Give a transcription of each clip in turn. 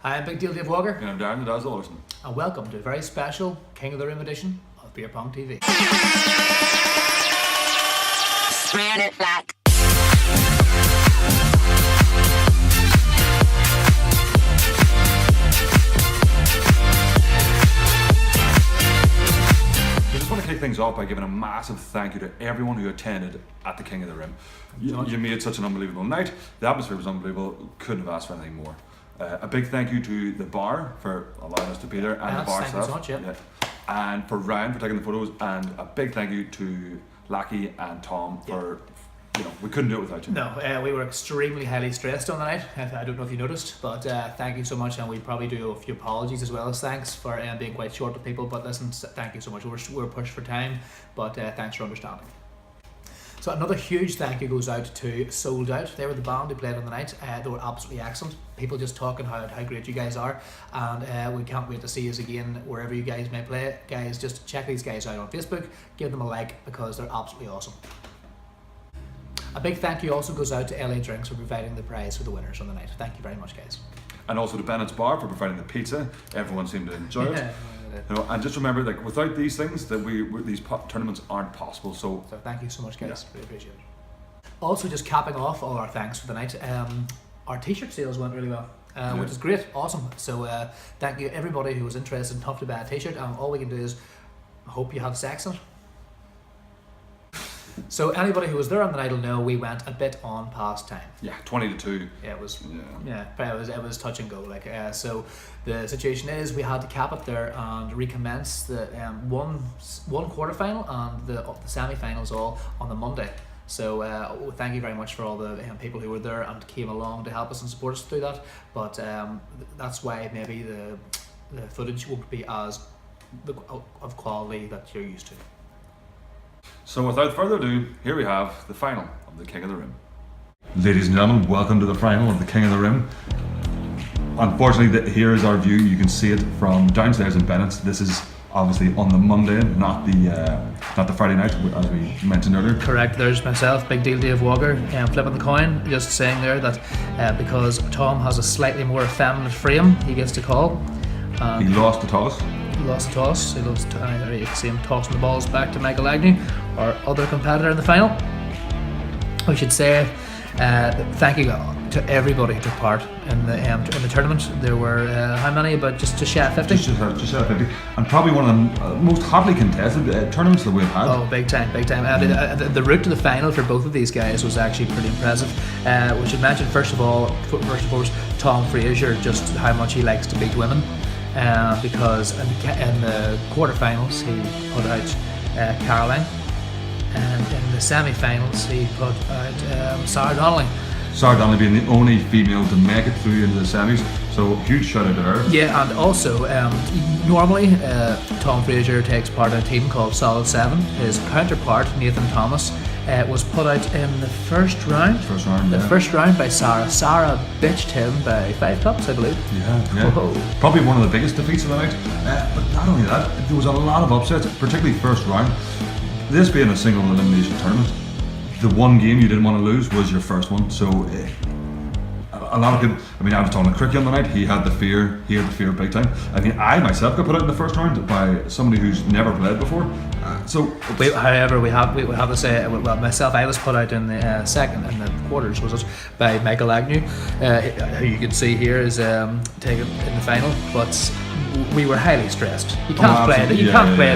I'm Big Deal Dave Walker. And I'm Darren the Dazzle Olsen. And welcome to a very special King of the Room edition of BeerPong TV. Spread it flat. I just want to kick things off by giving a massive thank you to everyone who attended at the King of the Rim. You made such an unbelievable night. The atmosphere was unbelievable. Couldn't have asked for anything more. A big thank you to the bar for allowing us to be there, and the bar staff. Thank you so much, And for Ryan for taking the photos, and a big thank you to Lackey and Tom for, we couldn't do it without you. No, we were extremely highly stressed on the night. I don't know if you noticed, but thank you so much, and we probably do a few apologies as well as thanks for being quite short with people. But listen, thank you so much. We're pushed for time, but thanks for understanding. So another huge thank you goes out to Sold Out. They were the band who played on the night. They were absolutely excellent. People just talking how great you guys are, and we can't wait to see you again wherever you guys may play. Guys, just check these guys out on Facebook, give them a like because they're absolutely awesome. A big thank you also goes out to LA Drinks for providing the prize for the winners on the night. Thank you very much, guys. And also to Bennett's Bar for providing the pizza. Everyone seemed to enjoy it. And just remember, without these things, that these tournaments aren't possible. So thank you so much, guys. Really appreciate it. Also, just capping off all our thanks for the night. Our t-shirt sales went really well, which is great, awesome. So thank you everybody who was interested in Tough to Buy a t-shirt. And all we can do is hope you have sex in it. So anybody who was there on the night will know we went a bit on past time. Yeah, 20 to 2. Yeah, it was. It was touch and go. So the situation is we had to cap it there and recommence the one quarterfinal and the semi-finals all on the Monday. So thank you very much for all the people who were there and came along to help us and support us through that. But that's why maybe the footage won't be as of quality that you're used to. So without further ado, here we have the final of the King of the Rim. Ladies and gentlemen, welcome to the final of the King of the Rim. Unfortunately, here is our view. You can see it from downstairs in Bennett's. This is obviously on the Monday, not the Friday night, as we mentioned earlier. Correct. There's myself, Big Deal Dave Walker, flipping the coin. Just saying there that because Tom has a slightly more effeminate frame, he gets to call. He lost the toss. Lost the toss. He lost. There you can see him tossing the balls back to Michael Agnew, our other competitor in the final. We should say thank you to everybody who took part in the tournament. There were how many? About just shy of 50. Just shy of 50, and probably one of the most hotly contested tournaments that we've had. Oh, big time. The route to the final for both of these guys was actually pretty impressive. We should mention first of all, Tom Fraser, just how much he likes to beat women. Because in the quarterfinals he put out Caroline, and in the semi-finals he put out Sarah Donnelly. Sarah Donnelly being the only female to make it through into the semis, so huge shout out to her. Yeah, and also normally Tom Fraser takes part in a team called Solid 7. His counterpart Nathan Thomas was put out in the first round. First round by Sarah. Sarah bitched him by 5 cups, I believe. Yeah. Whoa. Probably one of the biggest defeats of the night. But not only that, there was a lot of upsets, particularly first round. This being a single elimination tournament, the one game you didn't want to lose was your first one. So a lot of people, I was talking to Cricky on the night, he had the fear big time. I myself got put out in the first round by somebody who's never played before. However, we have to say, well, myself, I was put out in the second, in the quarters, was it, by Michael Agnew, who you can see here is taken in the final, but we were highly stressed. You can't play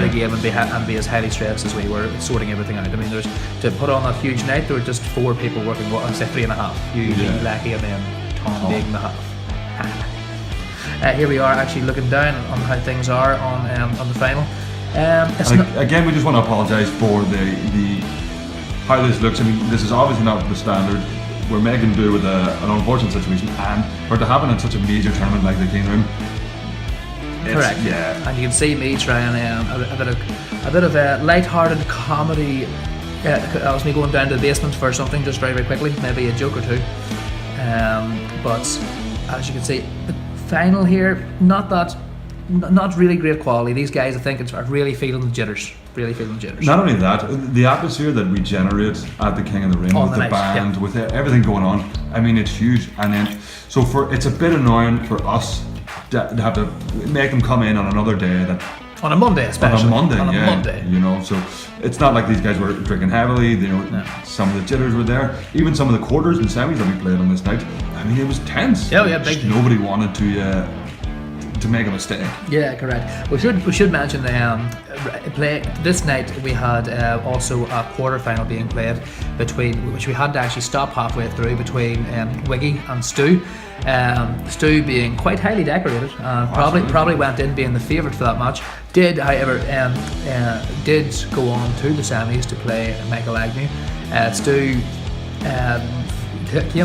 the game and be as highly stressed as we were sorting everything out. There's to put on that huge night, there were just 4 people working, I say 3.5, you, Lackey, and then Tom being the half. Here we are actually looking down on how things are on the final. Again, we just want to apologise for the how this looks. This is obviously not the standard. We're making do with an unfortunate situation, and for it to happen in such a major tournament like the King Room. Correct. Yeah. And you can see me trying a bit of light-hearted comedy. That was me going down to the basement for something just very, very quickly, maybe a joke or two. But as you can see, the final here, not really great quality. These guys, I think, are really feeling the jitters. Not only that, the atmosphere that we generate at the King of the Ring with the band, with everything going on, it's huge. And then, it's a bit annoying for us to have to make them come in on another day that. On a Monday, especially. On a On a yeah. Monday. You know, so it's not like these guys were drinking heavily. You know, No. some of the jitters were there. Even some of the quarters and semis that we played on this night. I mean, it was tense. Yeah, yeah, Just big. nobody wanted to make a mistake. Yeah, correct. We should mention play this night. We had also a quarter final being played which we had to actually stop halfway through between Wiggy and Stu. Stu being quite highly decorated and probably went in being the favourite for that match. Did, however, did go on to the semis to play Michael Agnew. Stu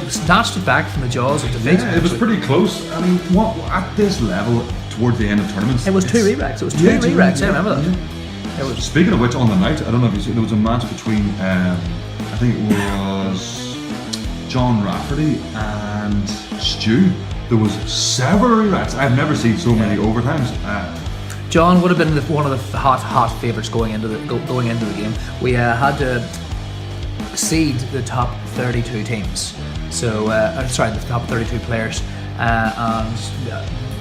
snatched it back from the jaws of defeat. Yeah, it was pretty close. I mean, what at this level towards the end of tournaments, It was two re-racks. I remember that. It was. Speaking of which, on the night, I don't know if you see, there was a match between, I think it was John Rafferty and Stu. There was several re-racks. I've never seen so many overtimes. John would have been one of the hot favourites going into the game. We had to seed the top 32 teams. So, the top 32 players, and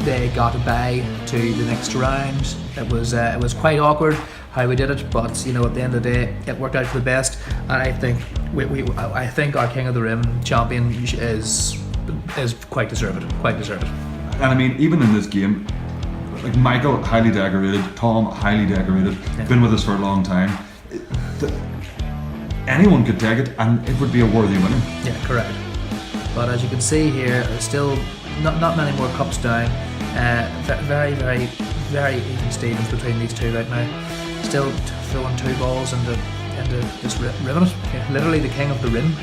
they got a bye to the next round. It was quite awkward how we did it, but you know, at the end of the day, it worked out for the best. And I think I think our King of the Rim champion is quite deserved. And I mean, even in this game, like Michael, highly decorated, Tom, highly decorated, been with us for a long time. Anyone could take it, and it would be a worthy winner. Yeah, correct. But as you can see here, still not many more cups down. Very, very, very even Stevens between these two right now. Still throwing two balls into just ribbing it. Yeah, literally the king of the rim.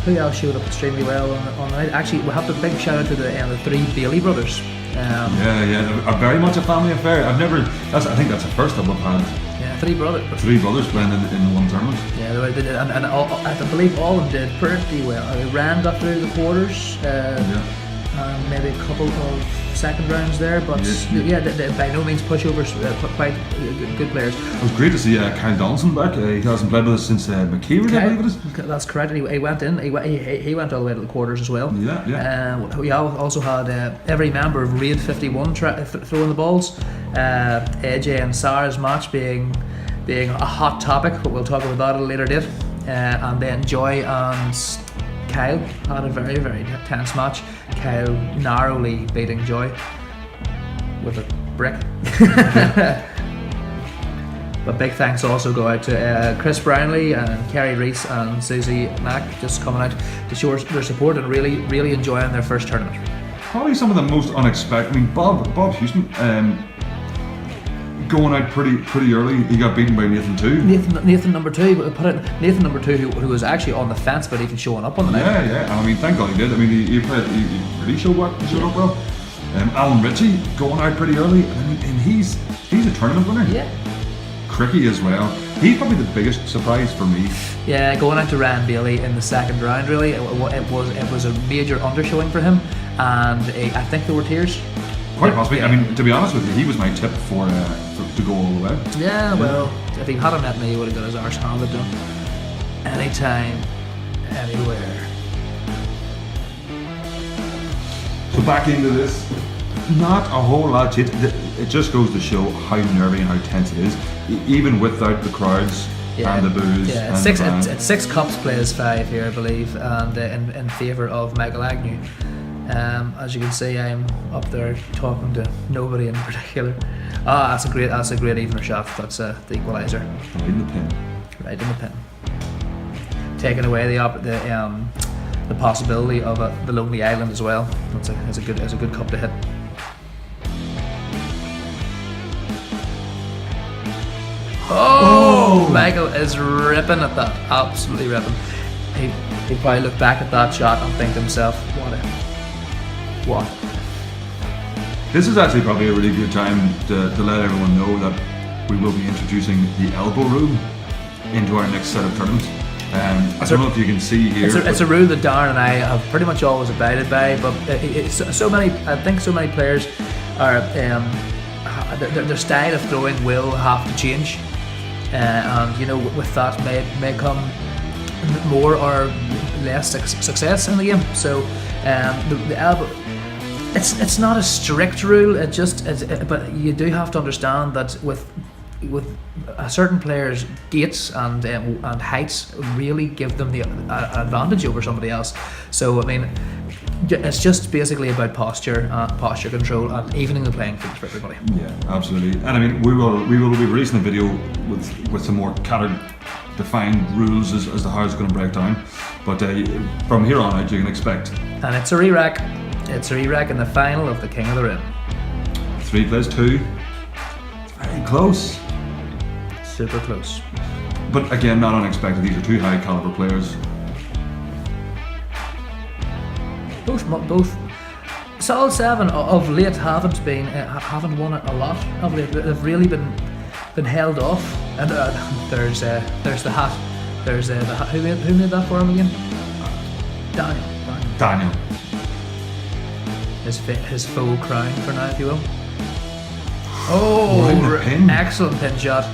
Who else showed up extremely well on the night? Actually, we have a big shout out to the three Bailey brothers. Yeah, are very much a family affair. I think that's the first time we've had. Yeah, three brothers playing in one tournament. Yeah, they did, and I believe all of them did pretty well. Rand got through the quarters, and maybe a couple of second rounds there, but they by no means pushovers. Quite good players. It was great to see Kyle Donaldson back. He hasn't played with us since McKeever, I believe it is. That's correct. He went in. He went all the way to the quarters as well. We also had every member of Raid 51 throwing the balls. AJ and Sarah's match being a hot topic, but we'll talk about that at a later date. And then Joy and Kyle had a very, very tense match. Kyle narrowly beating Joy with a brick. But big thanks also go out to Chris Brownlee and Kerry Reese and Susie Mack, just coming out to show their support and really, really enjoying their first tournament. Probably some of the most unexpected. I mean, Bob Houston going out pretty early. He got beaten by Nathan 2. Nathan number 2. Nathan number 2, who was actually on the fence, but even showing up on the night. Yeah. I mean, thank God he did. I mean, he really showed up well. Alan Ritchie going out pretty early, and he's a tournament winner. Yeah. Cricky as well. He's probably the biggest surprise for me. Yeah, going out to Ryan Bailey in the second round, really, it was a major undershowing for him, and I think there were tears. Quite possibly. I mean, to be honest with you, he was my tip for to go all the way. Yeah, well, if he hadn't met me, he would have got his arse handed to him. Anytime, anywhere. So back into this, not a whole lot. It just goes to show how nervy and how tense it is, even without the crowds and the booze. Yeah, and it's 6 cups plays 5 here, I believe, and in favour of Michael Agnew. As you can see, I'm up there talking to nobody in particular. That's a great evener shot. That's the equaliser. Right in the pin. Taking away the possibility of the Lonely Island as well. That's a good cup to hit. Oh! Michael is ripping at that. Absolutely ripping. He probably looked back at that shot and think to himself, what? This is actually probably a really good time to let everyone know that we will be introducing the elbow room into our next set of tournaments. I don't know if you can see here. It's a rule that Darren and I have pretty much always abided by, but so many players are their style of throwing will have to change, and you know, with that may come more or less success in the game. So The elbow. It's not a strict rule. But you do have to understand that with a certain players' gaits and heights really give them the advantage over somebody else. So I mean, it's just basically about posture control, and evening the playing field for everybody. Yeah, absolutely. And I mean, we will be releasing a video with some more defined rules as to how it's going to break down. But from here on out, you can expect. And it's a re-rack. It's a re-rack in the final of the King of the Rim. 3 plays 2. It's very close. Super close. But again, not unexpected. These are 2 high caliber players. Both. Solid 7 of late haven't won it a lot of late. They've really been held off. And there's the hat. There's the hat. Who made that for him again? Daniel. His full crown for now, if you will. Oh, excellent pin shot.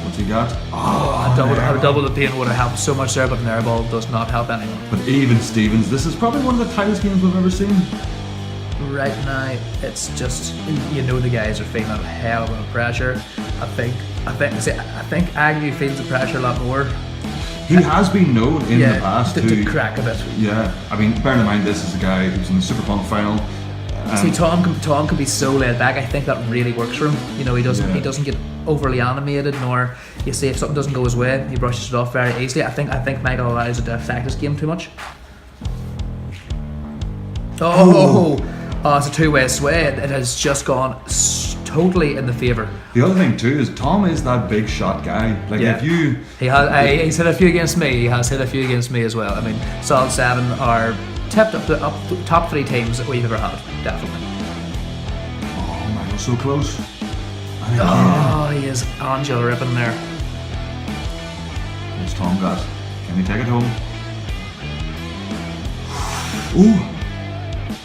What's he got? A double the pin would have helped so much there, but an air ball does not help anyone. But even Stevens, this is probably one of the tightest games we've ever seen. Right now, it's just, the guys are feeling a hell of a pressure. I think Agnew feels the pressure a lot more. He has been known in the past to crack a bit. Yeah, I mean, bearing in mind this is a guy who's in the Superpunk final. See, Tom can be so laid back. I think that really works for him. He doesn't get overly animated, nor you see if something doesn't go his way, he brushes it off very easily. I think Michael allows it to affect his game too much. It's a two-way sway. It has just gone totally in the favour. The other thing too is Tom is that big shot guy. If you he's hit a few against me. He has hit a few against me as well. I mean, Solid 7 are tipped up the top 3 teams that we've ever had, definitely. Oh man, we're so close. He is Angel ripping there. What's Tom got? Can he take it home?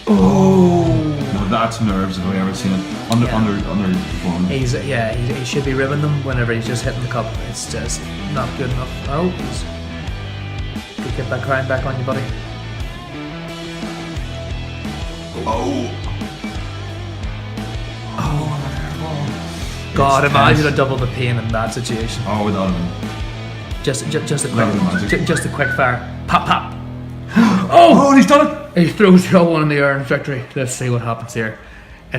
No, that's nerves if I've ever seen it. Underperforming. He should be ribbing them whenever he's just hitting the cup. It's just not good enough. Could get that crown back on you, buddy. God, imagine a double the pain in that situation. Oh, without him. Just a quick fire. Pop. Oh, he's done it. He throws the other one in the air in victory. Let's see what happens here. He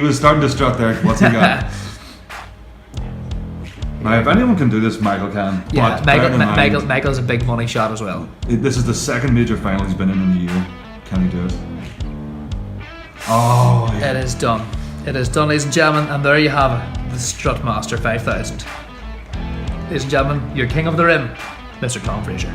was starting to strut there. What's he got? Now, if anyone can do this, Michael can. Yeah, Michael's a big money shot as well. This is the second major final he's been in the year. Can he do it? It is done. It is done, ladies and gentlemen, and there you have it, the Strutmaster 5000. Ladies and gentlemen, your King of the Rim, Mr. Tom Fraser.